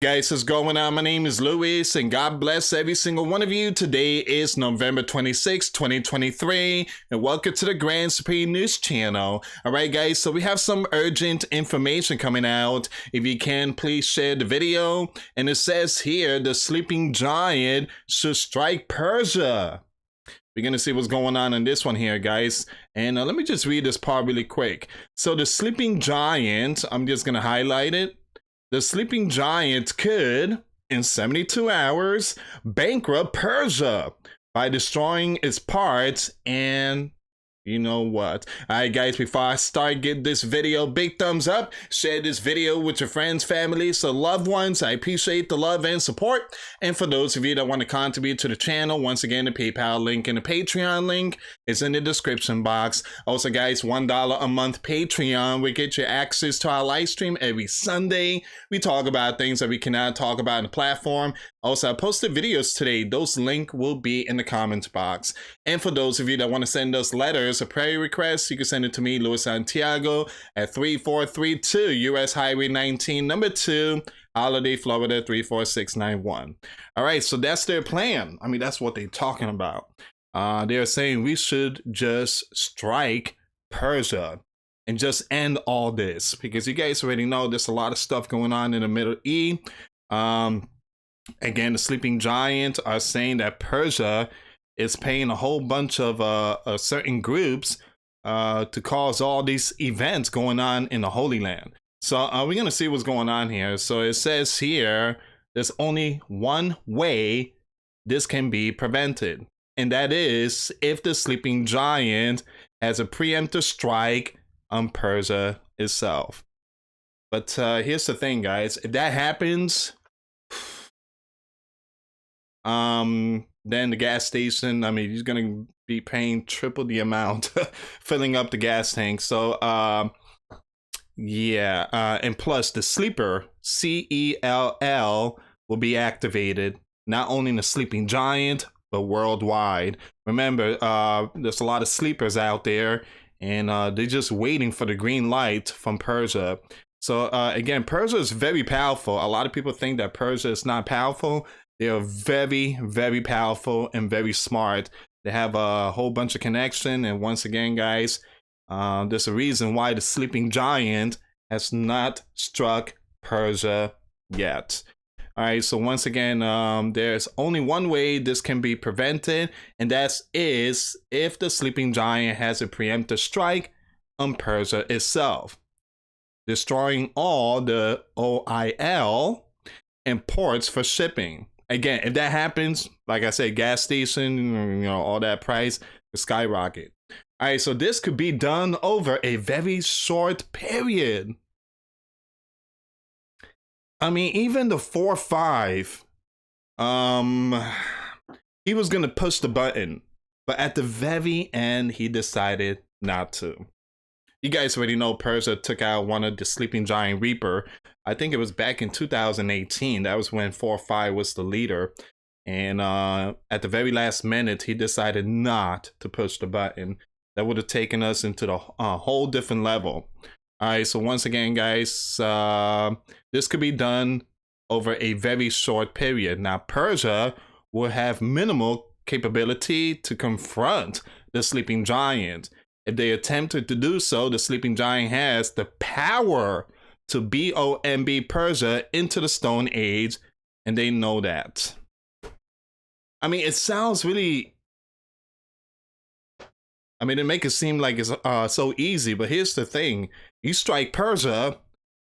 Guys, what's going on? My name is Luis, and God bless every single one of you. Today is November 26, 2023, and welcome to the Grand Supreme News Channel. All right, guys, so we have some urgent information coming out. If you can, please share the video. And it says here, the sleeping giant should strike Persia. We're going to see what's going on in this one here, guys. And let me just read this part really quick. So the sleeping giant, I'm just going to highlight it. The sleeping giant could, in 72 hours, bankrupt Persia by destroying its parts and you know what. Alright guys, before I start, give this video a big thumbs up. Share this video with your friends, family, so loved ones. I appreciate the love and support. And for those of you that want to contribute to the channel, once again, the PayPal link and the Patreon link is in the description box. Also guys, $1 a month Patreon will get you access to our live stream every Sunday. We talk about things that we cannot talk about in the platform. Also, I posted videos today. Those links will be in the comments box. And for those of you that want to send us letters or prayer requests, you can send it to me, Luis Santiago, at 3432 US Highway 19, number 2, Holiday, Florida 34691. All right, so that's their plan. I mean, that's what they're talking about. They're saying we should just strike Persia and just end all this, because you guys already know there's a lot of stuff going on in the Middle East. Again, the sleeping giant are saying that Persia is paying a whole bunch of certain groups to cause all these events going on in the Holy Land. So we're going to see what's going on here. So it says here, there's only one way this can be prevented. And that is if the sleeping giant has a preemptive strike on Persia itself. But here's the thing, guys. If that happens, then the gas station, I mean, he's gonna be paying triple the amount filling up the gas tank. So yeah, and plus the sleeper CELL will be activated, not only in the sleeping giant but worldwide. Remember, there's a lot of sleepers out there, and they're just waiting for the green light from Persia. So again, Persia is very powerful. A lot of people think that Persia is not powerful. They are very, very powerful and very smart. They have a whole bunch of connection. And once again, guys, there's a reason why the sleeping giant has not struck Persia yet. All right, so once again, there's only one way this can be prevented, and that is if the sleeping giant has a preemptive strike on Persia itself, destroying all the oil and ports for shipping. Again, if that happens, like I said, gas station, you know, all that price will skyrocket. All right, so this could be done over a very short period. I mean, even the 4-5, he was gonna push the button, but at the very end, he decided not to. You guys already know Persia took out one of the sleeping giant Reaper. I think it was back in 2018. That was when 4-5 was the leader. And at the very last minute, he decided not to push the button. That would have taken us into the whole different level. All right, so once again, guys, this could be done over a very short period. Now, Persia will have minimal capability to confront the sleeping giant. If they attempted to do so, the sleeping giant has the power to bomb Persia into the Stone Age, and they know that. I mean, it sounds really... I mean, it makes it seem like it's so easy, but here's the thing. You strike Persia,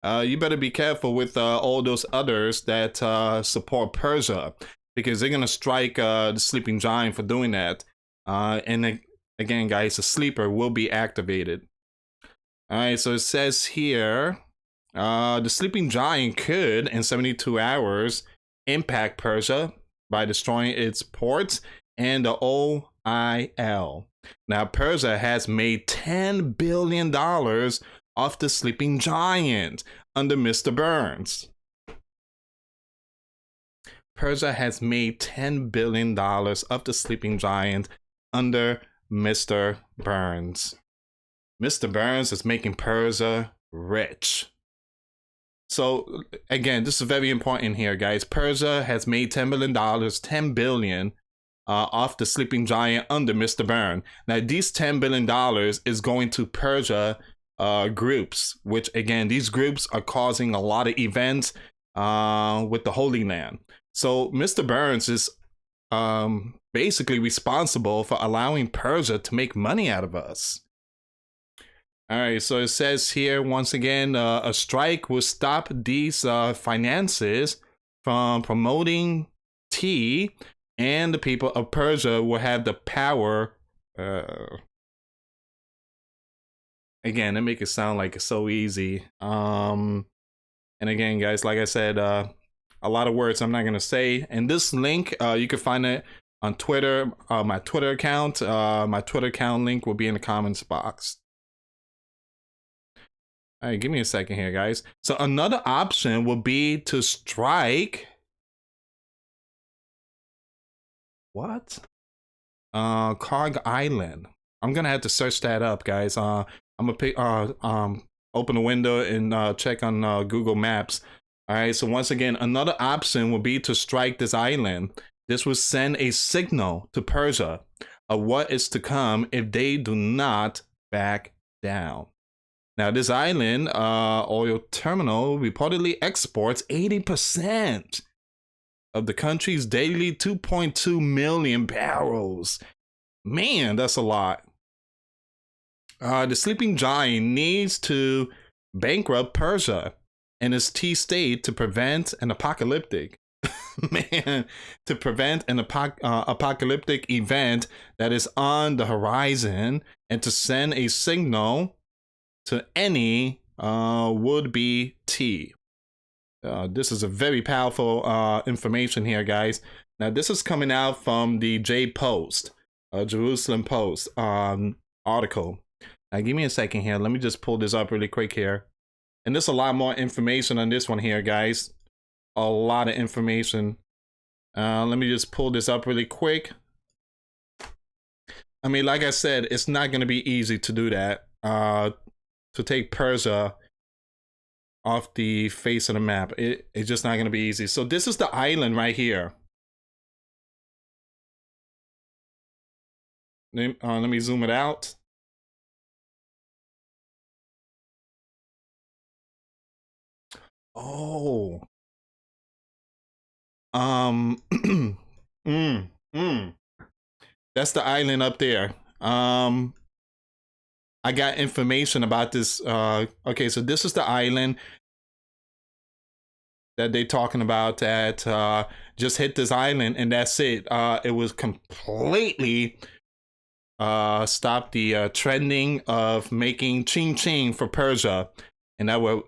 you better be careful with all those others that support Persia, because they're going to strike the sleeping giant for doing that. And again, guys, the sleeper will be activated. All right, so it says here, the sleeping giant could, in 72 hours, impact Persia by destroying its ports and the oil. Now, Persia has made $10 billion off the sleeping giant under Mr. Burns. Persia has made $10 billion off the sleeping giant under Mr. Burns. Mr. Burns is making Persia rich. So again, this is very important here, guys. Persia has made $10 billion, $10 billion off the sleeping giant under Mr. Burn. Now, these $10 billion is going to Persia groups, which again, these groups are causing a lot of events with the Holy Land. So Mr. Burns is basically responsible for allowing Persia to make money out of us. All right, so it says here once again, a strike will stop these finances from promoting tea, and the people of Persia will have the power. Again, they make it sound like it's so easy. And again, guys, like I said, a lot of words I'm not gonna say. And this link, you can find it on Twitter, my Twitter account. My Twitter account link will be in the comments box. All right, give me a second here, guys. So another option will be to strike. What? Karg Island. I'm gonna have to search that up, guys. I'm gonna pick, open a window and check on Google Maps. All right. So once again, another option will be to strike this island. This will send a signal to Persia of what is to come if they do not back down. Now, this island oil terminal reportedly exports 80% of the country's daily 2.2 million barrels. Man, that's a lot. The sleeping giant needs to bankrupt Persia and its tea state to prevent an apocalyptic apocalyptic event that is on the horizon, and to send a signal to any would-be tea. This is a very powerful information here, guys. Now, this is coming out from the J-Post, Jerusalem Post article. Now, give me a second here. Let me just pull this up really quick here. And there's a lot more information on this one here, guys. A lot of information. Let me just pull this up really quick. I mean, like I said, it's not going to be easy to do that. To take Persia off the face of the map. It's just not going to be easy. So this is the island right here. Let me zoom it out. Oh. That's the island up there. I got information about this. Okay, so this is the island that they're talking about that just hit this island, and that's it. It was completely stopped the trending of making ching ching for Persia, and that will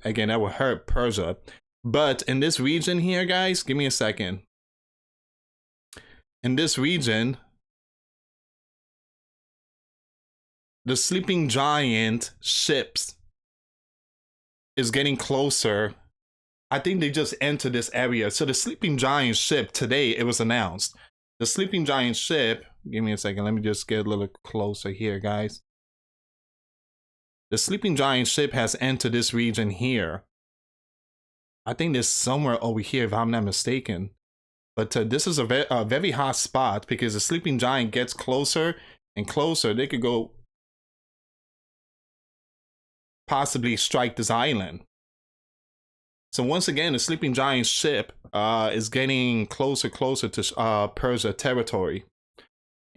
again, that will hurt Persia. But in this region here, guys, give me a second. In this region, the sleeping giant ships is getting closer. I think they just entered this area. So the sleeping giant ship today, it was announced. The sleeping giant ship, give me a second. Let me just get a little closer here, guys. The sleeping giant ship has entered this region here. I think there's somewhere over here, if I'm not mistaken. But this is a very hot spot, because the sleeping giant gets closer and closer. They could go possibly strike this island. So once again, the sleeping giant ship is getting closer to Persia territory.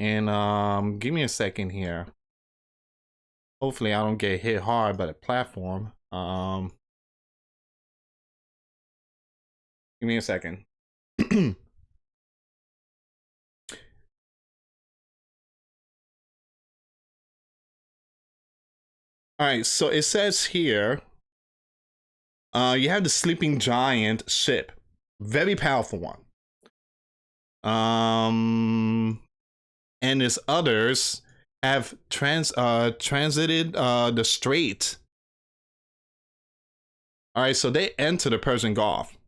And give me a second here. Hopefully I don't get hit hard by the platform. Give me a second. All right, so it says here, you have the sleeping giant ship, very powerful one. And its others have transited the strait. All right, so they enter the Persian Gulf.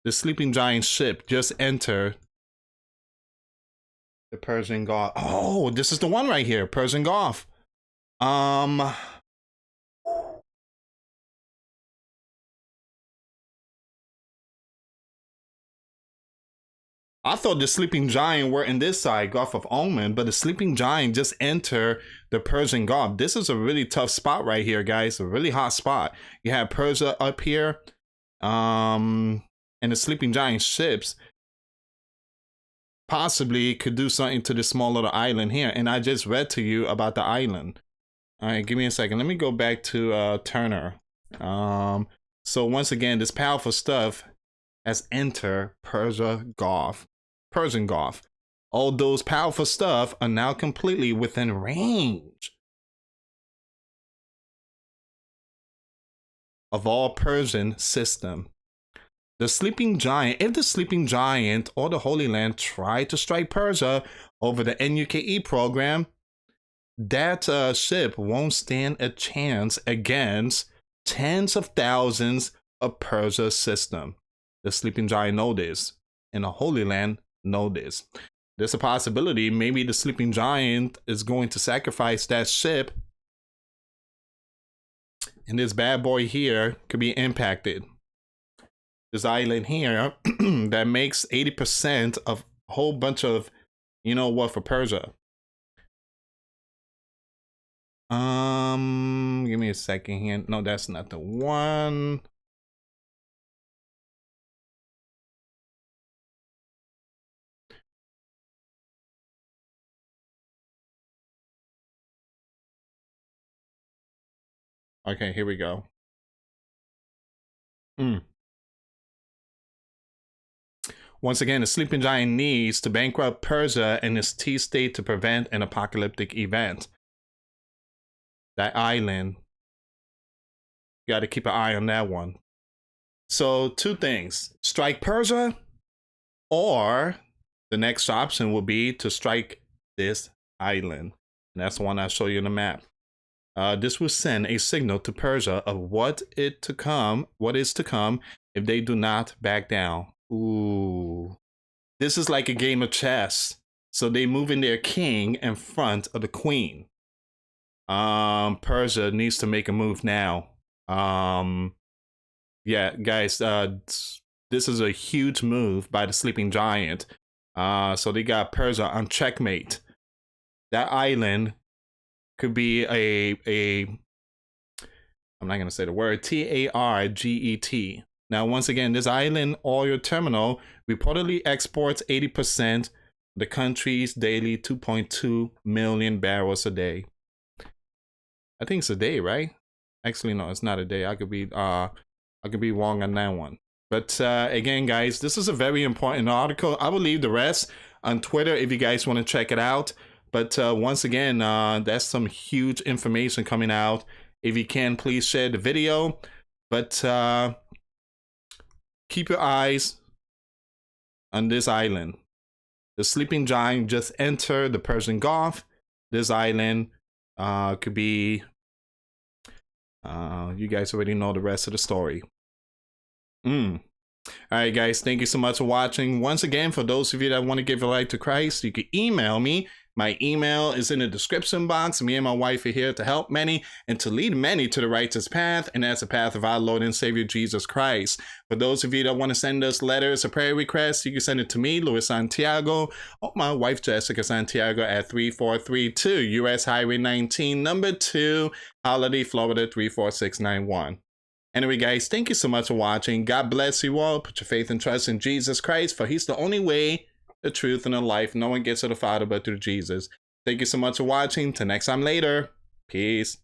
The sleeping giant ship just entered the Persian Gulf. Oh, this is the one right here, Persian Gulf. I thought the sleeping giant were in this side, Gulf of Oman, but the sleeping giant just enter the Persian Gulf. This is a really tough spot right here, guys. A really hot spot. You have Persia up here, and the sleeping giant ships possibly could do something to this small little island here. And I just read to you about the island. All right, give me a second. Let me go back to Turner. So once again, this powerful stuff has entered Persian Gulf. All those powerful stuff are now completely within range of all Persian system. The sleeping giant, if the sleeping giant or the Holy Land try to strike Persia over the NUKE program, that ship won't stand a chance against tens of thousands of Persia system. The sleeping giant know this, and the Holy Land know this. There's a possibility maybe the sleeping giant is going to sacrifice that ship, and this bad boy here could be impacted. This island here that makes 80% of a whole bunch of, you know what, for Persia. Give me a second here. No, that's not the one. Okay, here we go. Once again, the sleeping giant needs to bankrupt Persia and its T-state to prevent an apocalyptic event. That island, you got to keep an eye on that one. So two things: strike Persia, or the next option will be to strike this island. And that's the one I'll show you on the map. This will send a signal to Persia of what is to come if they do not back down. Ooh. This is like a game of chess. So they moving their king in front of the queen. Persia needs to make a move now. Yeah, guys, this is a huge move by the sleeping giant. So they got Persia on checkmate. That island could be I'm not going to say the word, Target. Now, once again, this island oil terminal reportedly exports 80% of the country's daily 2.2 million barrels a day. I think it's a day, right? Actually, no, it's not a day. I could be wrong on that one. But again, guys, this is a very important article. I will leave the rest on Twitter if you guys want to check it out. But once again, that's some huge information coming out. If you can, please share the video. But keep your eyes on this island. The sleeping giant just entered the Persian Gulf. This island could be, you guys already know the rest of the story. All right, guys, thank you so much for watching. Once again, for those of you that want to give your life to Christ, you can email me. My email is in the description box. Me and my wife are here to help many and to lead many to the righteous path, and that's the path of our Lord and Savior Jesus Christ. For those of you that want to send us letters or prayer requests, you can send it to me, Luis Santiago, or my wife, Jessica Santiago, at 3432 US Highway 19, number 2, Holiday, Florida 34691. Anyway, guys, thank you so much for watching. God bless you all. Put your faith and trust in Jesus Christ, for he's the only way, the truth, and the life. No one gets to the Father but through Jesus. Thank you so much for watching. Till next time later. Peace.